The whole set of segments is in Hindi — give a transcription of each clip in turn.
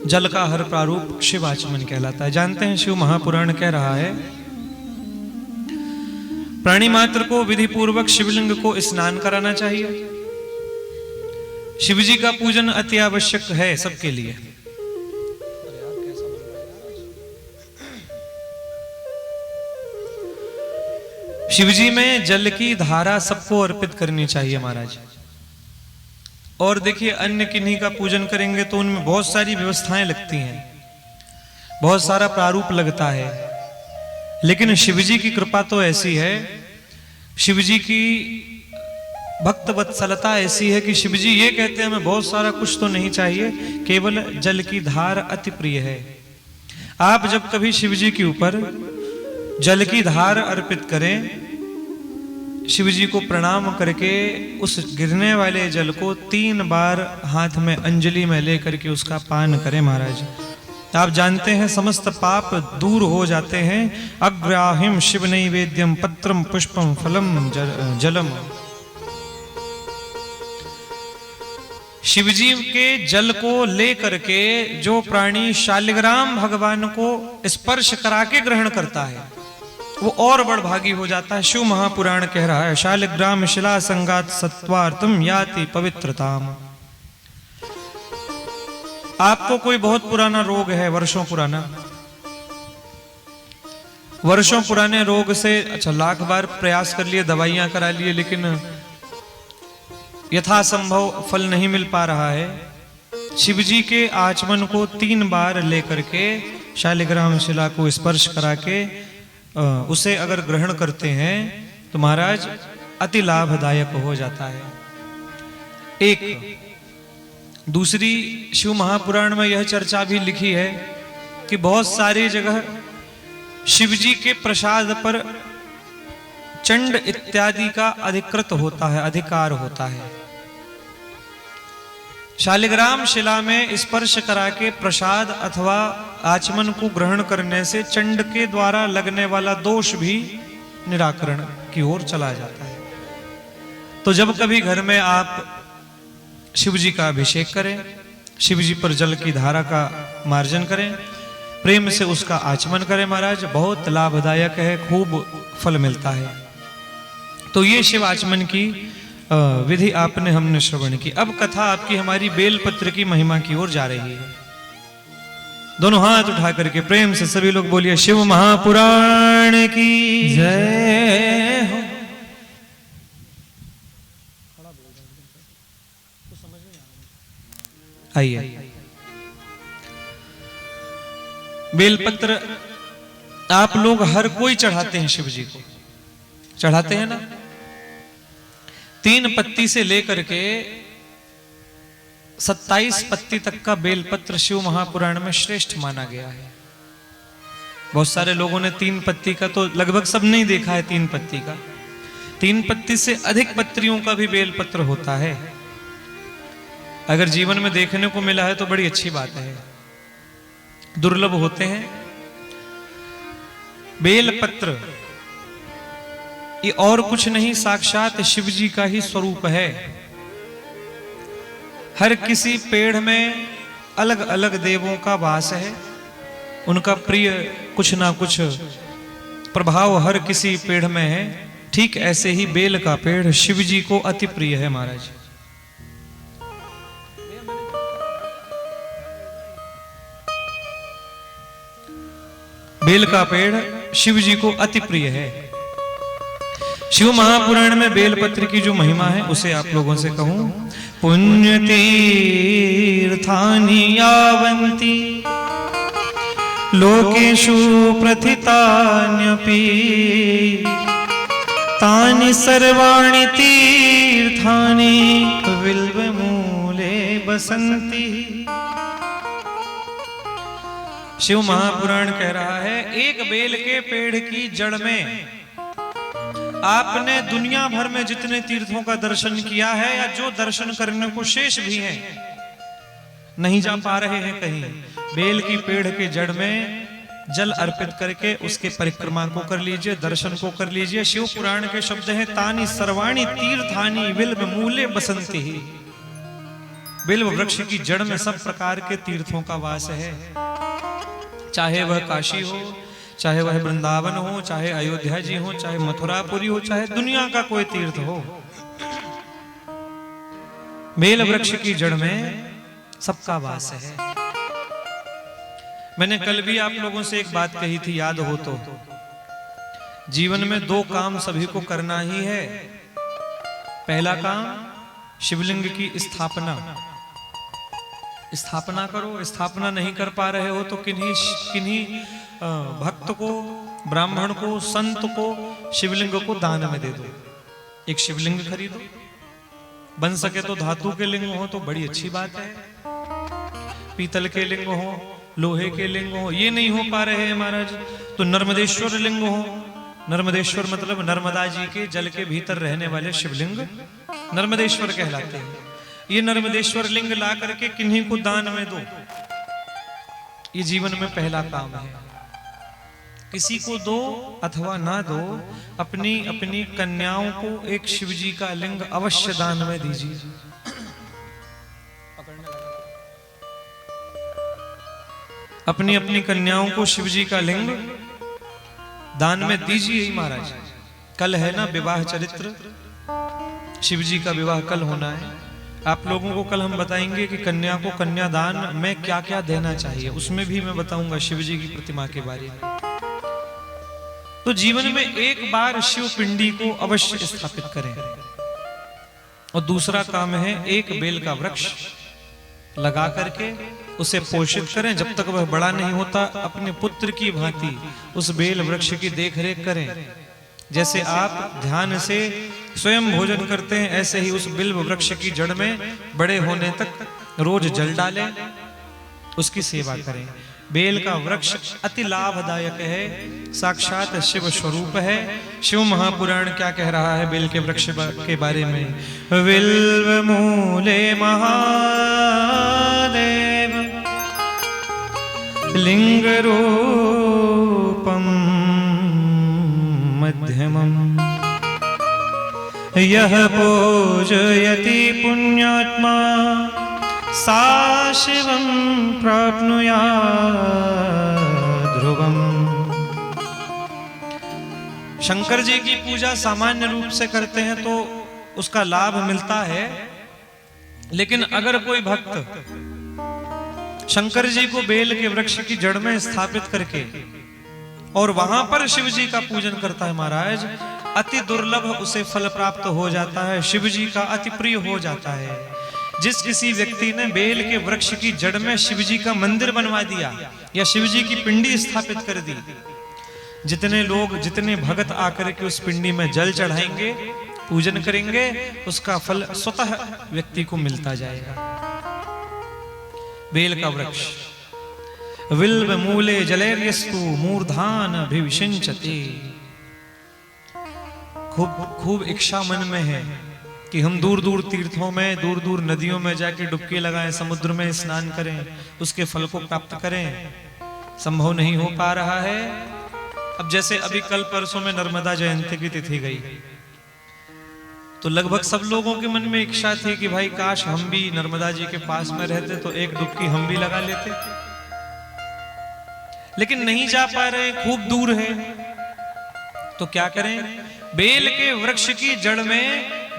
जल का हर प्रारूप शिव आचमन कहलाता है। जानते हैं शिव महापुराण कह रहा है, प्राणी मात्र को विधि पूर्वक शिवलिंग को स्नान कराना चाहिए। शिवजी का पूजन अति आवश्यक है सबके लिए। शिवजी में जल की धारा सबको अर्पित करनी चाहिए महाराज। और देखिए, अन्य किन्हीं का पूजन करेंगे तो उनमें बहुत सारी व्यवस्थाएं लगती हैं, बहुत सारा प्रारूप लगता है। लेकिन शिवजी की कृपा तो ऐसी है, शिवजी की भक्त वत्सलता ऐसी है कि शिवजी ये कहते हैं हमें बहुत सारा कुछ तो नहीं चाहिए, केवल जल की धार अति प्रिय है। आप जब कभी शिवजी के ऊपर जल की धार अर्पित करें, शिवजी को प्रणाम करके उस गिरने वाले जल को 3 बार हाथ में अंजलि में लेकर के उसका पान करें महाराज। आप जानते हैं समस्त पाप दूर हो जाते हैं। अग्राहिम शिव नैवेद्यम पत्रम पुष्पम फलम जलम। शिवजी के जल को लेकर के जो प्राणी शालिग्राम भगवान को स्पर्श करा के ग्रहण करता है वो और बड़भागी हो जाता है। शिव महापुराण कह रहा है, शालिग्राम शिला संगात सत्वार्तम याति पवित्रताम। आपको कोई बहुत पुराना रोग है, वर्षों पुराने रोग से अच्छा लाख बार प्रयास कर लिए, दवाइयां करा लिए, लेकिन यथासंभव फल नहीं मिल पा रहा है। शिवजी के आचमन को 3 बार लेकर के शालिग्राम शिला को स्पर्श करा के उसे अगर ग्रहण करते हैं तो महाराज अति लाभदायक हो जाता है। एक दूसरी शिव महापुराण में यह चर्चा भी लिखी है कि बहुत सारी जगह शिवजी के प्रसाद पर चंड इत्यादि का अधिकृत होता है, अधिकार होता है। शालिग्राम शिला में स्पर्श करा के प्रसाद अथवा आचमन को ग्रहण करने से चंड के द्वारा लगने वाला दोष भी निराकरण की ओर चला जाता है। तो जब कभी घर में आप शिवजी का अभिषेक करें, शिवजी पर जल की धारा का मार्जन करें, प्रेम से उसका आचमन करें महाराज, बहुत लाभदायक है, खूब फल मिलता है। तो ये शिव आचमन की विधि आपने हमने श्रवण की। अब कथा आपकी हमारी बेलपत्र की महिमा की ओर जा रही है। दोनों हाथ उठा करके प्रेम से सभी लोग बोलिए शिव महापुराण की जय हो। आइए, बेलपत्र आप लोग हर कोई चढ़ाते हैं, शिव जी को चढ़ाते हैं ना। 3 पत्ती से लेकर के 27 पत्ती तक का बेलपत्र शिव महापुराण में श्रेष्ठ माना गया है। बहुत सारे लोगों ने 3 पत्ती का तो लगभग सब नहीं देखा है। 3 पत्ती का, 3 पत्ती से अधिक पत्रियों का भी बेलपत्र होता है। अगर जीवन में देखने को मिला है तो बड़ी अच्छी बात है, दुर्लभ होते हैं। बेलपत्र ये और कुछ नहीं, साक्षात शिव जी का ही स्वरूप है। हर किसी पेड़ में अलग अलग देवों का वास है, उनका प्रिय कुछ ना कुछ प्रभाव हर किसी पेड़ में है। ठीक ऐसे ही बेल का पेड़ शिव जी को अति प्रिय है महाराज। बेल का पेड़ शिव जी को अति प्रिय है। शिव महापुराण में बेलपत्र की जो महिमा है उसे आप लोगों से कहूं। पुण्य तीर्थानि यावन्ति लोकेषु प्रथितान्यपि तानि सर्वाणि तीर्थानि बिल्वमूले बसन्ति। शिव महापुराण कह रहा है, एक बेल के पेड़ की जड़ में आपने दुनिया भर में जितने तीर्थों का दर्शन किया है या जो दर्शन करने को शेष भी हैं, नहीं जा पा रहे हैं कहीं, बेल की पेड़ के जड़ में जल अर्पित करके उसके परिक्रमा को कर लीजिए, दर्शन को कर लीजिए। शिव पुराण के शब्द हैं, तानि सर्वाणि तीर्थानि बिल्व मूले बसंति। बिल्व वृक्ष की जड़ में सब प्रकार के तीर्थों का वास है, चाहे वह काशी हो, चाहे वह वृंदावन हो, चाहे अयोध्या जी हो, चाहे मथुरापुरी हो, चाहे दुनिया का कोई तीर्थ हो, बेल वृक्ष की जड़ में सबका वास है। मैंने कल भी आप लोगों से एक बात कही थी, याद हो तो, जीवन में दो काम सभी को करना ही है। पहला काम शिवलिंग की स्थापना करो। स्थापना नहीं कर पा रहे हो तो किन्हीं भक्त को, ब्राह्मण को, संत को शिवलिंग को दान में दे दो। एक शिवलिंग खरीदो, बन सके तो धातु के लिंग हो तो बड़ी अच्छी बात है, पीतल के लिंग हो, लोहे के लिंग हो। ये नहीं हो पा रहे हैं महाराज तो नर्मदेश्वर लिंग हो। नर्मदेश्वर मतलब नर्मदा जी के जल के भीतर रहने वाले शिवलिंग नर्मदेश्वर कहलाते हैं। ये नर्मदेश्वर लिंग ला करके किन्हीं को दान में दो। ये जीवन में पहला काम है। किसी को दो अथवा ना दो, अपनी अपनी कन्याओं को एक शिवजी का लिंग अवश्य दान में दीजिए। अपनी अपनी कन्याओं को शिवजी का लिंग दान में दीजिए ही महाराज। कल है ना विवाह चरित्र, शिवजी का विवाह कल होना है। आप लोगों को कल हम बताएंगे कि कन्या को कन्यादान में क्या क्या देना चाहिए, उसमें भी मैं बताऊंगा शिवजी की प्रतिमा के बारे में। तो जीवन में एक बार शिव पिंडी को अवश्य स्थापित करें। और दूसरा काम है एक बेल का वृक्ष लगा करके उसे पोषित करें। जब तक वह बड़ा नहीं होता अपने पुत्र की भांति उस बेल वृक्ष की देखरेख करें। जैसे आप ध्यान से स्वयं भोजन करते हैं, ऐसे ही उस बिल्व वृक्ष की जड़ में बड़े होने तक रोज जल डालें, उसकी सेवा करें। बेल का वृक्ष अति लाभदायक है, साक्षात शिव स्वरूप है। शिव महापुराण क्या कह रहा है बेल के वृक्ष के बारे में? बिल्व मूले महादेव लिंग रूपम मध्यमम यह पूजयति पुण्यात्मा सा शिवं प्राप्नुयात् ध्रुवम्। शंकर जी की पूजा सामान्य रूप से करते हैं तो उसका लाभ मिलता है, लेकिन अगर कोई भक्त शंकर जी को बेल के वृक्ष की जड़ में स्थापित करके और वहां पर शिव जी का पूजन करता है महाराज, अति दुर्लभ उसे फल प्राप्त हो जाता है, शिव जी का अति प्रिय हो जाता है। जिस किसी व्यक्ति ने बेल के वृक्ष की जड़ में शिवजी का मंदिर बनवा दिया या शिवजी की पिंडी स्थापित कर दी, जितने लोग, जितने भगत आकर के उस पिंडी में जल चढ़ाएंगे, पूजन करेंगे, उसका फल स्वतः व्यक्ति को मिलता जाएगा। बेल का वृक्ष विल्व मूले जलेर्यस्तु मूर्धान अभिविशिंचते। खूब इच्छा मन में है कि हम दूर दूर तीर्थों में, दूर दूर नदियों में जाके डुबकी लगाएं, समुद्र में स्नान करें, उसके फल को प्राप्त करें। संभव नहीं हो पा रहा है। अब जैसे अभी कल परसों में नर्मदा जयंती की तिथि गई, तो लगभग सब लोगों के मन में इच्छा थी कि भाई काश हम भी नर्मदा जी के पास में रहते तो एक डुबकी हम भी लगा लेते, लेकिन नहीं जा पा रहे, खूब दूर है। तो क्या करें? बेल के वृक्ष की जड़ में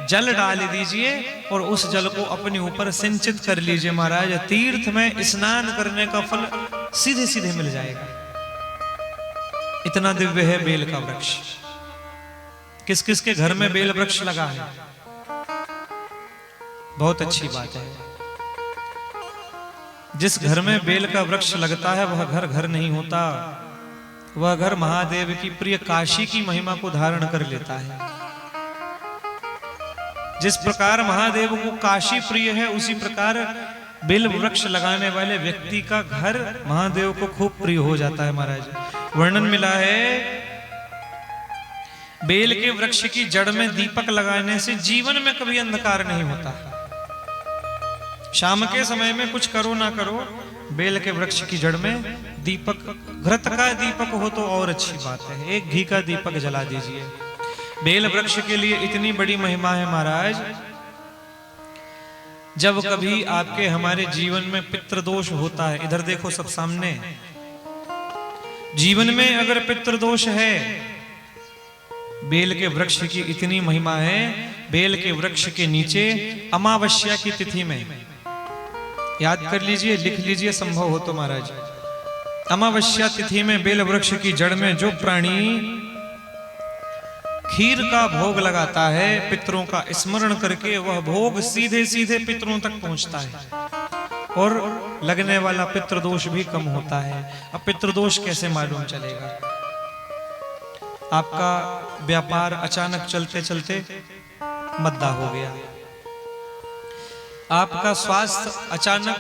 जल डाल दीजिए और उस जल को अपने ऊपर सिंचित कर लीजिए महाराज। तीर्थ में स्नान करने का फल सीधे सीधे मिल जाएगा। इतना दिव्य है बेल का वृक्ष। किस किस के घर में बेल वृक्ष लगा है? बहुत अच्छी बात है। जिस घर में बेल का वृक्ष लगता है वह घर घर नहीं होता, वह घर महादेव की प्रिय काशी की महिमा को धारण कर लेता है। जिस प्रकार महादेव को काशी प्रिय है, उसी प्रकार बेल वृक्ष लगाने वाले व्यक्ति का घर महादेव को खूब प्रिय हो जाता है महाराज। वर्णन मिला है बेल के वृक्ष की जड़ में दीपक लगाने से जीवन में कभी अंधकार नहीं होता। शाम के समय में कुछ करो ना करो, बेल के वृक्ष की जड़ में दीपक, घृत का दीपक हो तो और अच्छी बात है, एक घी का दीपक जला दीजिए। बेल वृक्ष के लिए इतनी बड़ी महिमा है महाराज जब कभी आपके हमारे जीवन में पितृदोष होता है, इधर देखो सब सामने, जीवन में अगर पितृदोष है, बेल के वृक्ष की इतनी महिमा है, बेल के वृक्ष के नीचे अमावस्या की तिथि में, याद कर लीजिए, लिख लीजिए संभव हो तो महाराज, अमावस्या तिथि में बेल वृक्ष की जड़ में जो प्राणी खीर का भोग लगाता है, पितरों का स्मरण करके, वह भोग सीधे सीधे पितरों तक पहुंचता है और लगने वाला पितृदोष भी कम होता है। अब पितृदोष कैसे मालूम चलेगा? आपका व्यापार अचानक चलते चलते मद्दा हो गया, आपका स्वास्थ्य अचानक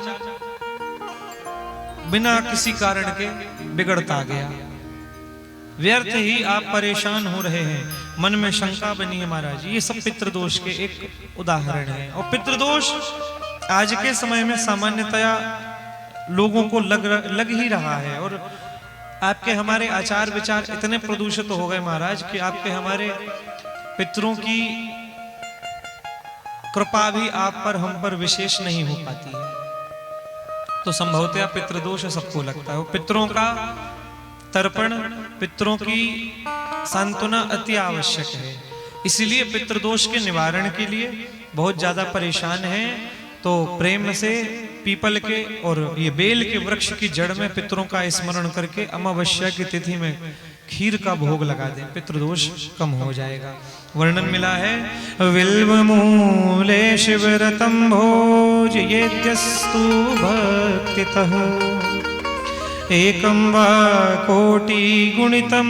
बिना किसी कारण के बिगड़ता गया, व्यर्थ ही आप परेशान हो रहे हैं, मन में शंका बनी है महाराज, ये सब पितृदोष के एक उदाहरण है। और पितृदोष आज के समय में सामान्यतया लोगों को लग ही रहा है। और आपके हमारे आचार विचार इतने प्रदूषित हो गए महाराज कि आपके हमारे पितरों की कृपा भी आप पर हम पर विशेष नहीं हो पाती है, तो संभवतः पितृदोष सबको लगता है। पितरों का तर्पण, पितरों की सांत्वना अति आवश्यक है, इसलिए पितृदोष के निवारण के लिए बहुत ज्यादा परेशान हैं तो प्रेम से पीपल के और ये बेल के वृक्ष की जड़ में पितरों का स्मरण करके अमावस्या की तिथि में खीर का भोग लगा दें, पितृदोष कम हो जाएगा। वर्णन मिला है, विल्व मूले शिवरतम भोज येद्यस्तु भक्तितः एकं वा कोटि गुणितं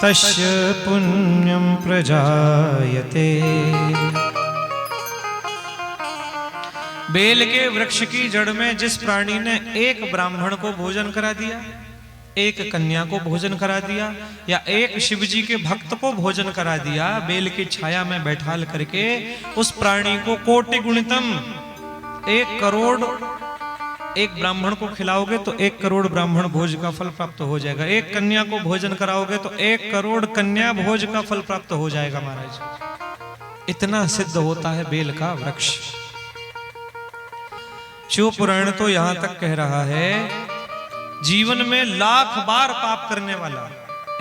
तस्य पुण्यं प्रजायते। बेल के वृक्ष की जड़ में जिस प्राणी ने एक ब्राह्मण को भोजन करा दिया, एक कन्या को भोजन करा दिया, या एक शिवजी के भक्त को भोजन करा दिया, बेल की छाया में बैठाल करके, उस प्राणी को कोटि गुणितम 1 करोड़ एक ब्राह्मण को खिलाओगे तो 1 करोड़ ब्राह्मण भोज का फल प्राप्त हो जाएगा। एक कन्या को भोजन कराओगे तो 1 करोड़ कन्या भोज का फल प्राप्त हो जाएगा महाराज। इतना सिद्ध होता है बेल का वृक्ष। शिव पुराण तो यहां तक कह रहा है, जीवन में लाख बार पाप करने वाला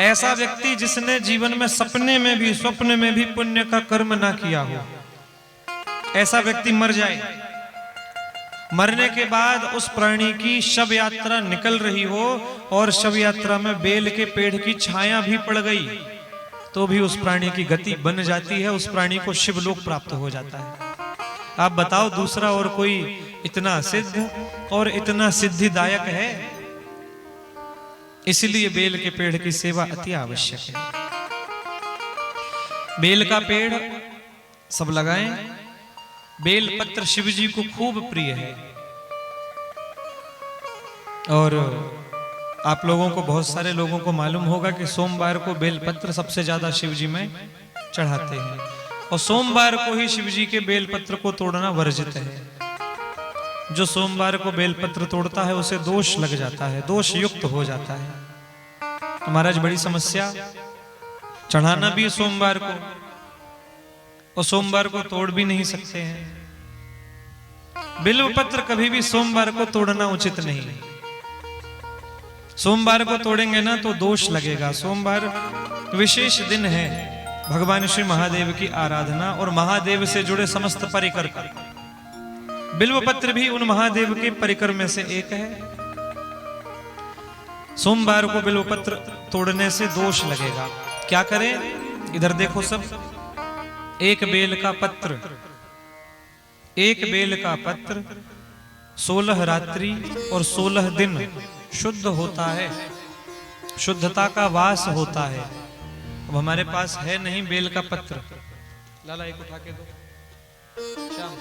ऐसा व्यक्ति जिसने जीवन में सपने में भी, स्वप्न में भी पुण्य का कर्म ना किया हो, ऐसा व्यक्ति मर जाए, मरने के बाद उस प्राणी की शव यात्रा निकल रही हो और शव यात्रा में बेल के पेड़ की छाया भी पड़ गई तो भी उस प्राणी की गति बन जाती है, उस प्राणी को शिवलोक प्राप्त हो जाता है। आप बताओ दूसरा और कोई इतना सिद्ध और इतना सिद्धिदायक है? इसलिए बेल के पेड़ की सेवा अति आवश्यक है। बेल का पेड़ सब लगाएं। बेल पत्र शिव जी को खूब प्रिय है और आप लोगों को, बहुत सारे लोगों को मालूम होगा कि सोमवार को बेल पत्र सबसे ज्यादा शिव जी में चढ़ाते हैं और सोमवार को ही शिव जी के बेल पत्र को तोड़ना वर्जित है। जो सोमवार को बेल पत्र तोड़ता है उसे दोष लग जाता है, दोष युक्त हो जाता है। महाराज बड़ी समस्या, चढ़ाना भी सोमवार को और सोमवार को तोड़ भी नहीं सकते हैं। बिल्व पत्र कभी भी सोमवार को तोड़ना उचित नहीं। सोमवार को तोड़ेंगे ना तो दोष लगेगा। सोमवार विशेष दिन है, भगवान श्री महादेव की आराधना और महादेव से जुड़े समस्त परिकर का। बिल्व पत्र भी उन महादेव के परिकर में से एक है। सोमवार को बिल्व पत्र तोड़ने से दोष लगेगा। क्या करें? इधर देखो सब, एक बेल का पत्र, एक बेल का पत्र 16 रात्रि और 16 दिन शुद्ध होता है, शुद्धता का वास होता है। अब हमारे पास है नहीं बेल का पत्र, लाला एक उठा के दो, श्याम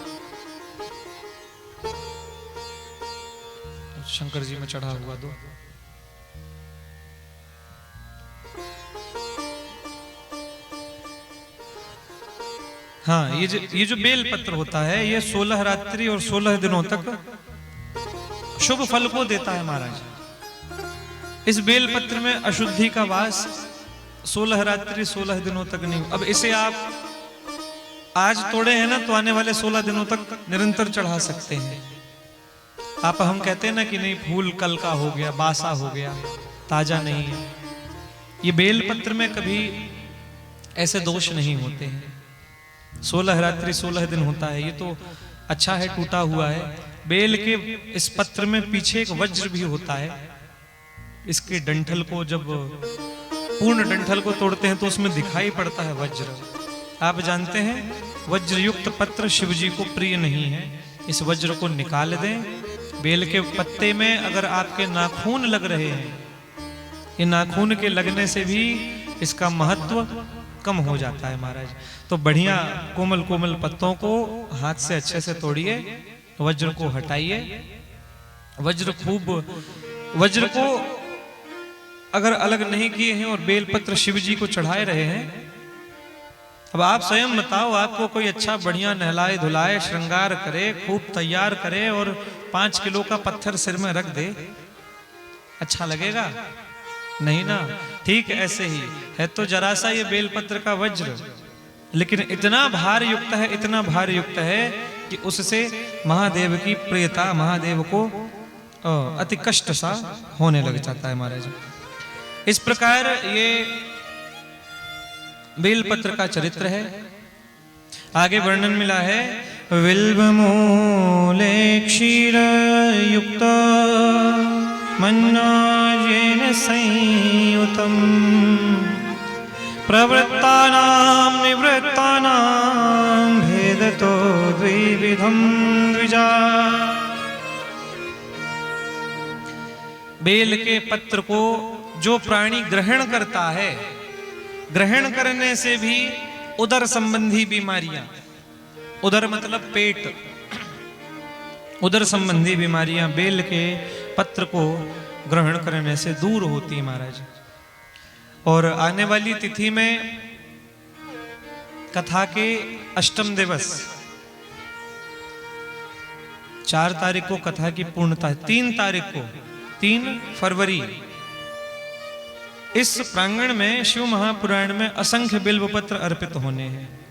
शंकर जी में चढ़ा हुआ दो। हाँ, ये जो बेल पत्र होता है ये 16 रात्रि और 16 दिनों तक शुभ फल को देता है महाराज। इस बेल पत्र में अशुद्धि का वास 16 रात्रि 16 दिनों तक नहीं। अब इसे आप आज तोड़े हैं ना तो आने वाले 16 दिनों तक निरंतर चढ़ा सकते हैं आप। हम कहते हैं ना कि नहीं फूल कल का हो गया, बासा हो गया, ताजा नहीं है। ये बेल पत्र में कभी ऐसे दोष नहीं होते हैं। 16 रात्रि 16 दिन होता है, ये तो अच्छा है, टूटा हुआ है। बेल के इस पत्र में पीछे एक वज्र भी होता है। इसके डंठल को जब पूर्ण डंठल को तोड़ते हैं तो उसमें दिखाई पड़ता है वज्र। आप जानते हैं वज्र युक्त पत्र शिव जी को प्रिय नहीं है। इस वज्र को निकाल दें। बेल के पत्ते में अगर आपके नाखून लग रहे हैं, ये नाखून के लगने से भी इसका महत्व कम हो जाता है महाराज। तो बढ़िया कोमल कोमल पत्तों को हाथ से अच्छे से तोड़िए, वज्र को हटाइए। वज्र को अगर अलग नहीं किए हैं और बेलपत्र शिव जी को चढ़ाए रहे हैं, अब आप स्वयं बताओ, आपको कोई अच्छा बढ़िया नहलाए धुलाए श्रृंगार करे, खूब तैयार करे और 5 किलो का पत्थर सिर में रख दे, अच्छा लगेगा? नहीं ना। ठीक ऐसे ही है तो जरा सा ये बेलपत्र का वज्र, लेकिन इतना भार युक्त है, इतना भार युक्त है कि उससे महादेव की प्रियता, महादेव को अति कष्ट सा होने लग जाता है महाराज। इस प्रकार ये बेलपत्र का चरित्र है। आगे वर्णन मिला है, विल्व मूले क्षीर युक्त मन्नाजेन संयुतम प्रवृत्तानां निवृत्तानां भेदतो द्विविधं द्विजा। बेल के पत्र को जो प्राणी ग्रहण करता है, ग्रहण करने से भी उदर संबंधी बीमारियां, उदर मतलब पेट, उदर संबंधी बीमारियां बेल के पत्र को ग्रहण करने से दूर होती है महाराज। और आने वाली तिथि में कथा के अष्टम दिवस 4 तारीख को कथा की पूर्णता है। 3 तारीख को, 3 फरवरी, इस प्रांगण में शिव महापुराण में असंख्य बिल्व पत्र अर्पित होने हैं।